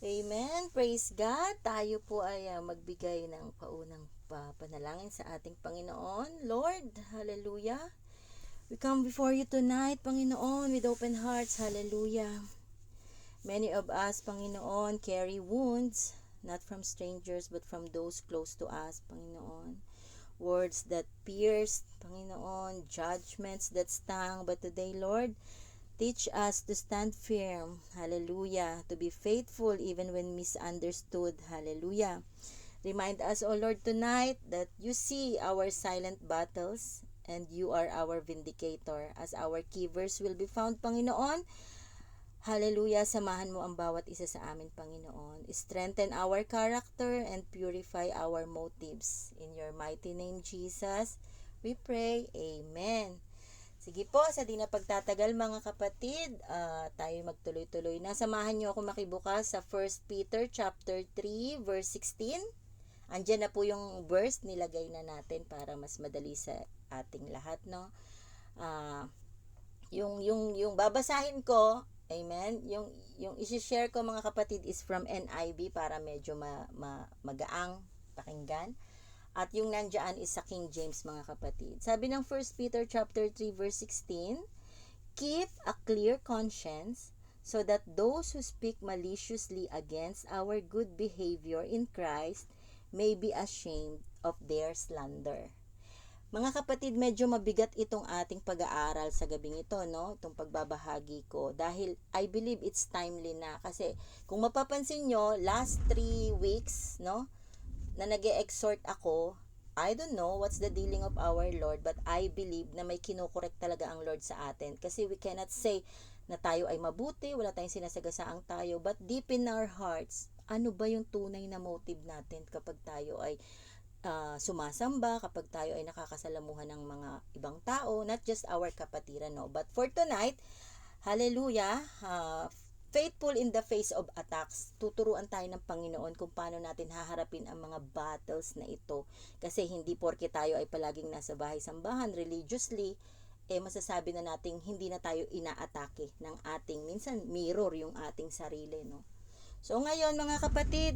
Amen. Praise God. Tayo po ay magbigay ng paunang panalangin sa ating Panginoon. Lord, hallelujah. We come before you tonight, Panginoon, with open hearts. Hallelujah. Many of us, Panginoon, carry wounds, not from strangers, but from those close to us, Panginoon. Words that pierce, Panginoon, judgments that stung. But today, Lord, teach us to stand firm, hallelujah, to be faithful even when misunderstood, hallelujah. Remind us, O Lord, tonight that you see our silent battles and you are our vindicator. As our key verse will be found, Panginoon, hallelujah, samahan mo ang bawat isa sa amin, Panginoon. Strengthen our character and purify our motives. In your mighty name, Jesus, we pray, Amen. Sige po, sa di na pagtatagal mga kapatid, tayo magtuloy-tuloy na. Samahan niyo ako makibukas sa 1 Peter chapter 3 verse 16. Andiyan na po yung verse, nilagay na natin para mas madali sa ating lahat, no? Yung babasahin ko, amen, yung i-share ko mga kapatid is from NIV para medyo magaang pakinggan. At yung nandiyan is sa King James mga kapatid. Sabi ng 1 Peter chapter 3 verse 16, keep a clear conscience so that those who speak maliciously against our good behavior in Christ may be ashamed of their slander. Mga kapatid, medyo mabigat itong ating pag-aaral sa gabing ito, no? Itong pagbabahagi ko. Dahil I believe it's timely na. Kasi kung mapapansin nyo, last 3 weeks, no? Na nag-e-exhort ako, I don't know what's the dealing of our Lord, but I believe na may kinukorek talaga ang Lord sa atin. Kasi we cannot say na tayo ay mabuti, wala tayong sinasagasaang tayo, but deep in our hearts, ano ba yung tunay na motive natin kapag tayo ay sumasamba, kapag tayo ay nakakasalamuhan ng mga ibang tao, not just our kapatiran, no? But for tonight, hallelujah, faithful in the face of attacks. Tuturuan tayo ng Panginoon kung paano natin haharapin ang mga battles na ito. Kasi hindi porke tayo ay palaging nasa bahay-sambahan religiously, masasabi na nating hindi na tayo inaatake ng ating, minsan mirror yung ating sarili, no? So ngayon mga kapatid,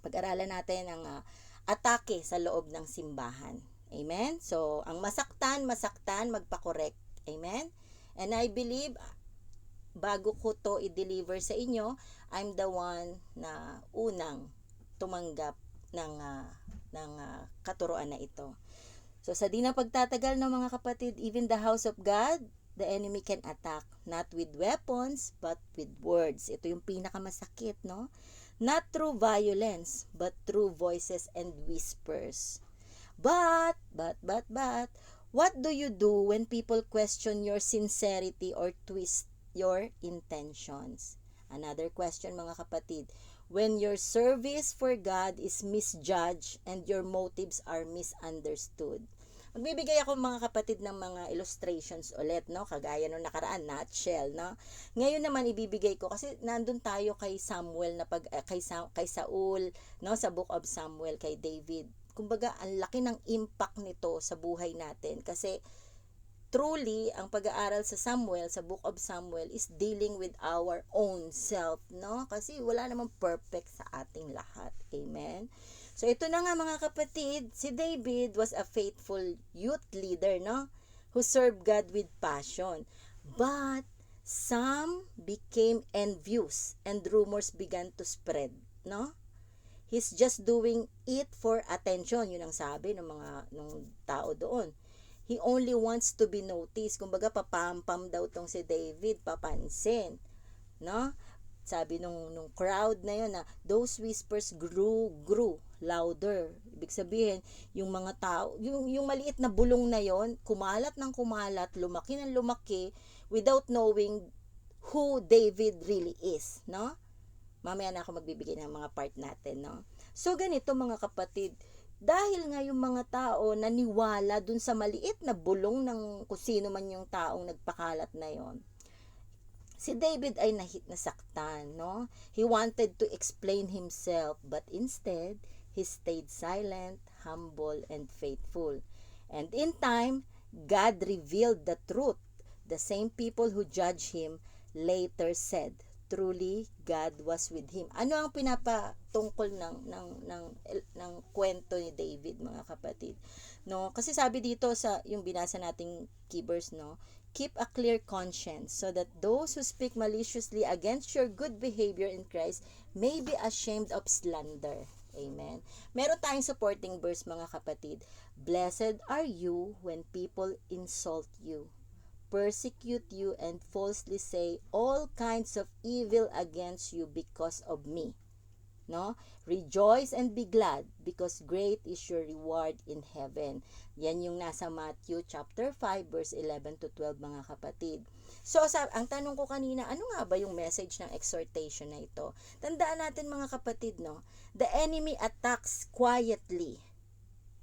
pag-aralan natin ang atake sa loob ng simbahan. Amen? So, ang masaktan, magpa-correct. Amen? And I believe, bago ko to i-deliver sa inyo, I'm the one na unang tumanggap ng katuruan na ito. So sa di na pagtatagal ng mga kapatid, even the house of God, the enemy can attack not with weapons but with words. Ito yung pinakamasakit, no? Not through violence but through voices and whispers. But, what do you do when people question your sincerity or twist your intentions? Another question mga kapatid. When your service for God is misjudged and your motives are misunderstood. Magbibigay ako mga kapatid ng mga illustrations ulit, no? Kagaya nung nakaraan, nutshell, no? Ngayon naman ibibigay ko kasi nandun tayo kay Samuel na kay Saul, no? Sa Book of Samuel kay David. Kumbaga, ang laki ng impact nito sa buhay natin kasi truly, ang pag-aaral sa Samuel, sa Book of Samuel, is dealing with our own self, no? Kasi wala namang perfect sa ating lahat. Amen? So, ito na nga mga kapatid, si David was a faithful youth leader, no? Who served God with passion. But, some became envious and rumors began to spread, no? He's just doing it for attention, yun ang sabi ng nung tao doon. He only wants to be noticed. Kumbaga, papampam daw tong si David, papansin. No? Sabi nung crowd na yun na those whispers grew louder. Ibig sabihin, yung mga tao, yung maliit na bulong na yon, kumalat ng kumalat, lumaki ng lumaki, without knowing who David really is. No? Mamaya na ako magbibigay ng mga part natin. No? So, ganito mga kapatid, dahil nga yung mga tao naniwala dun sa maliit na bulong ng kung sino man yung taong nagpakalat na yon, si David ay nasaktan, no? He wanted to explain himself, but instead, he stayed silent, humble, and faithful. And in time, God revealed the truth. The same people who judged him later said, truly God was with him. Ano ang pinapatungkol ng kwento ni David, mga kapatid? No, kasi sabi dito sa yung binasa nating key verse, no, keep a clear conscience so that those who speak maliciously against your good behavior in Christ may be ashamed of slander. Amen. Meron tayong supporting verse, mga kapatid. Blessed are you when people insult you, persecute you, and falsely say all kinds of evil against you because of me. No? Rejoice and be glad because great is your reward in heaven. Yan yung nasa Matthew chapter 5 verse 11 to 12, mga kapatid. So, ang tanong ko kanina, ano nga ba yung message ng exhortation na ito? Tandaan natin, mga kapatid, no? The enemy attacks quietly.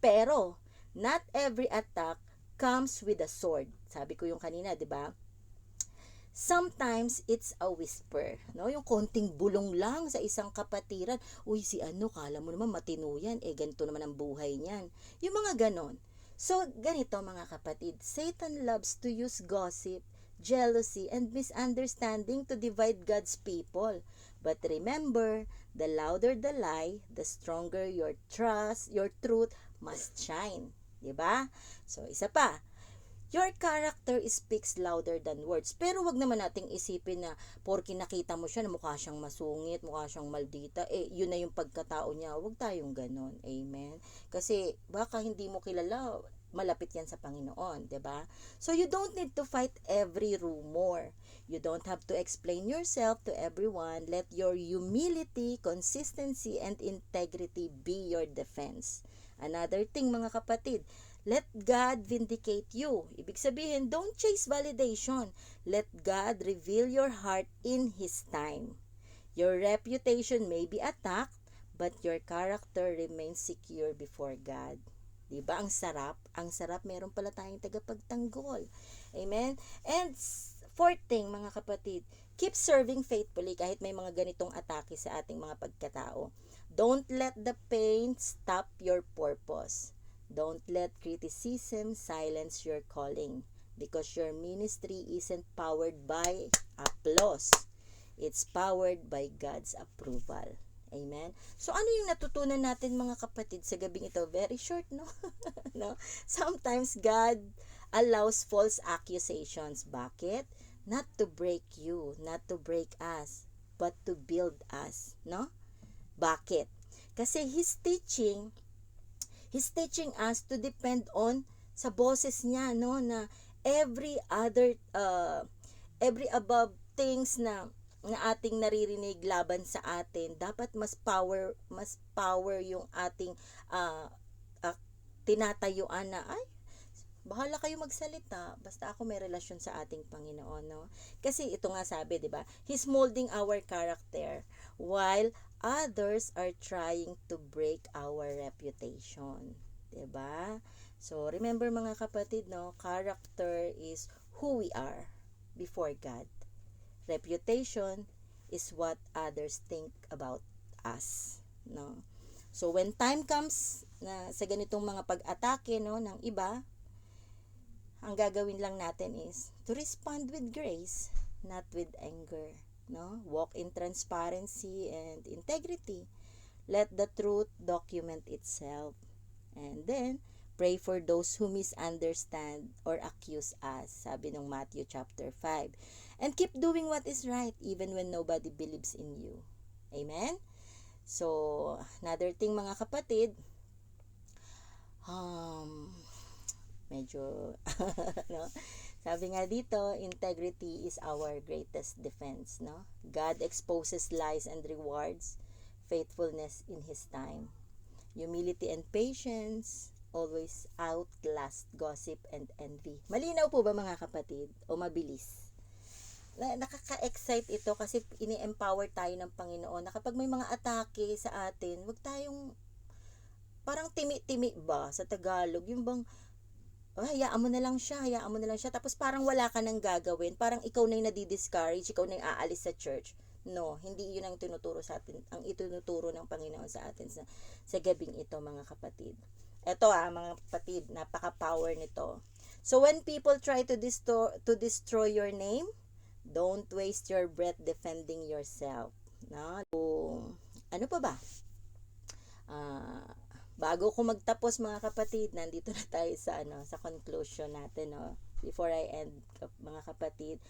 Pero, not every attack comes with a sword. Sabi ko yung kanina, di ba? Sometimes it's a whisper, no? Yung konting bulong lang sa isang kapatiran. Uy, si ano, kala mo naman matino yan, ganito naman ang buhay niyan. Yung mga ganon. So, ganito, mga kapatid, Satan loves to use gossip, jealousy, and misunderstanding to divide God's people. But remember, the louder the lie, the stronger your truth must shine. Diba? So, isa pa, your character speaks louder than words. Pero wag naman nating isipin na porke nakita mo siya na mukha siyang masungit, mukha siyang maldita, yun na yung pagkatao niya. Wag tayong ganon. Amen? Kasi baka hindi mo kilala, malapit yan sa Panginoon, 'di ba? So you don't need to fight every rumor. You don't have to explain yourself to everyone. Let your humility, consistency, and integrity be your defense. Another thing, mga kapatid, let God vindicate you. Ibig sabihin, don't chase validation. Let God reveal your heart in His time. Your reputation may be attacked, but your character remains secure before God. Diba? Ang sarap. Ang sarap. Meron pala tayong tagapagtanggol. Amen? And fourth thing, mga kapatid, keep serving faithfully kahit may mga ganitong atake sa ating mga pagkatao. Don't let the pain stop your purpose. Don't let criticism silence your calling, because your ministry isn't powered by applause. It's powered by God's approval. Amen? So, ano yung natutunan natin, mga kapatid, sa gabing ito? Very short, no? No? Sometimes, God allows false accusations. Bakit? Not to break you, not to break us, but to build us, no? Bakit? Kasi He's teaching us to depend on sa boses niya, no, na every above things na ating naririnig laban sa atin, dapat mas power yung ating tinatayuan na, ay, bahala kayo magsalita, basta ako may relasyon sa ating Panginoon, no? Kasi ito nga sabi, di ba? He's molding our character while others are trying to break our reputation. Di ba? So, remember, mga kapatid, no? Character is who we are before God. Reputation is what others think about us, no? So, when time comes na sa ganitong mga pag-atake, no, ng iba, ang gagawin lang natin is to respond with grace, not with anger, no? Walk in transparency and integrity. Let the truth document itself. And then, pray for those who misunderstand or accuse us, sabi ng Matthew chapter 5. And keep doing what is right even when nobody believes in you. Amen? So, another thing, mga kapatid, medyo, no? Sabi nga dito, integrity is our greatest defense, no? God exposes lies and rewards faithfulness in His time. Humility and patience always outlast gossip and envy. Malinaw po ba, mga kapatid? O mabilis? Nakaka-excite ito kasi ini-empower tayo ng Panginoon na kapag may mga atake sa atin, wag tayong parang timi-timi ba sa Tagalog, yung bang hayaan mo na lang siya, tapos parang wala ka nang gagawin, parang ikaw na yung nadi-discourage, ikaw na yung aalis sa church. No, hindi yun ang tinuturo sa atin, ang itinuturo ng Panginoon sa atin sa gabing ito, mga kapatid. Ito mga kapatid, napaka-power nito. So when people try to destroy your name, Don't waste your breath defending yourself. No? So, ano pa ba? Ah, bago ko magtapos mga kapatid, nandito na tayo sa sa conclusion natin, no. Before I end, mga kapatid,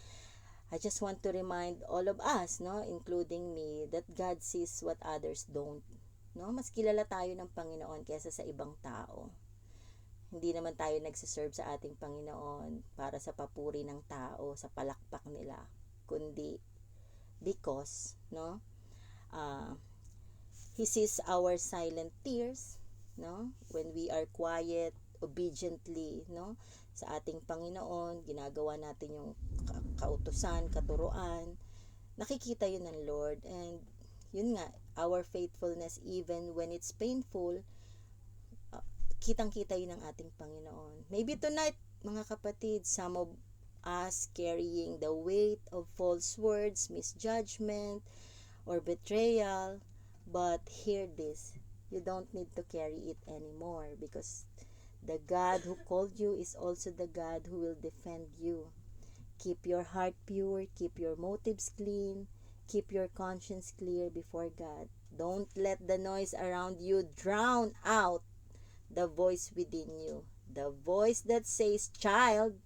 I just want to remind all of us, no, including me, that God sees what others don't. No, mas kilala tayo ng Panginoon kaysa sa ibang tao. Hindi naman tayo nagsiserve sa ating Panginoon para sa papuri ng tao, sa palakpak nila, kundi because, no, uh, He sees our silent tears, no? When we are quiet, obediently, no? Sa ating Panginoon, ginagawa natin yung kautusan, katuruan. Nakikita yun ng Lord. And yun nga, our faithfulness even when it's painful, kitang-kita yun ng ating Panginoon. Maybe tonight, mga kapatid, some of us carrying the weight of false words, misjudgment, or betrayal. But hear this, you don't need to carry it anymore because the God who called you is also the God who will defend you. Keep your heart pure, keep your motives clean, keep your conscience clear before God. Don't let the noise around you drown out the voice within you. The voice that says, "Child,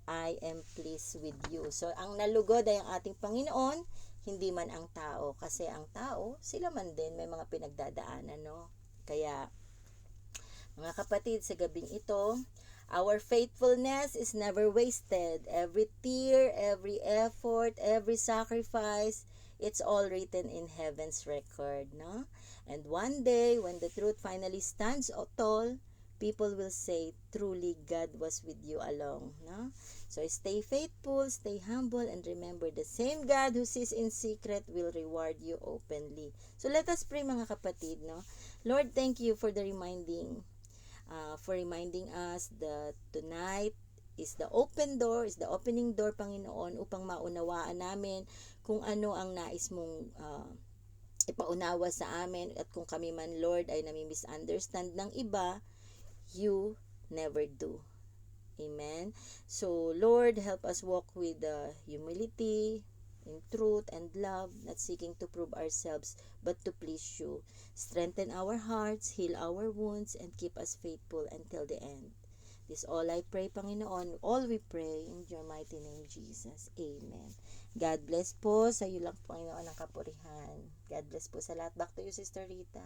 I am pleased with you." So, ang nalugod ay ang ating Panginoon, hindi man ang tao. Kasi ang tao, sila man din may mga pinagdadaanan, no? Kaya, mga kapatid, sa gabing ito, our faithfulness is never wasted. Every tear, every effort, every sacrifice, it's all written in heaven's record, no? And one day, when the truth finally stands tall, people will say, truly God was with you along, no? So stay faithful, stay humble, and remember the same God who sees in secret will reward you openly. So let us pray, mga kapatid, no? Lord, thank you for reminding us that tonight is the opening door, Panginoon, upang maunawaan namin kung ano ang nais mong ipaunawa sa amin, at kung kami man, Lord, ay nami-misunderstand ng iba, you never do. Amen. So, Lord, help us walk with humility, in truth and love, not seeking to prove ourselves, but to please you. Strengthen our hearts, heal our wounds, and keep us faithful until the end. This all I pray, Panginoon. All we pray in your mighty name, Jesus. Amen. God bless po. Sa iyo lang, Panginoon, ang kapurihan. God bless po sa lahat. Back to you, Sister Rita.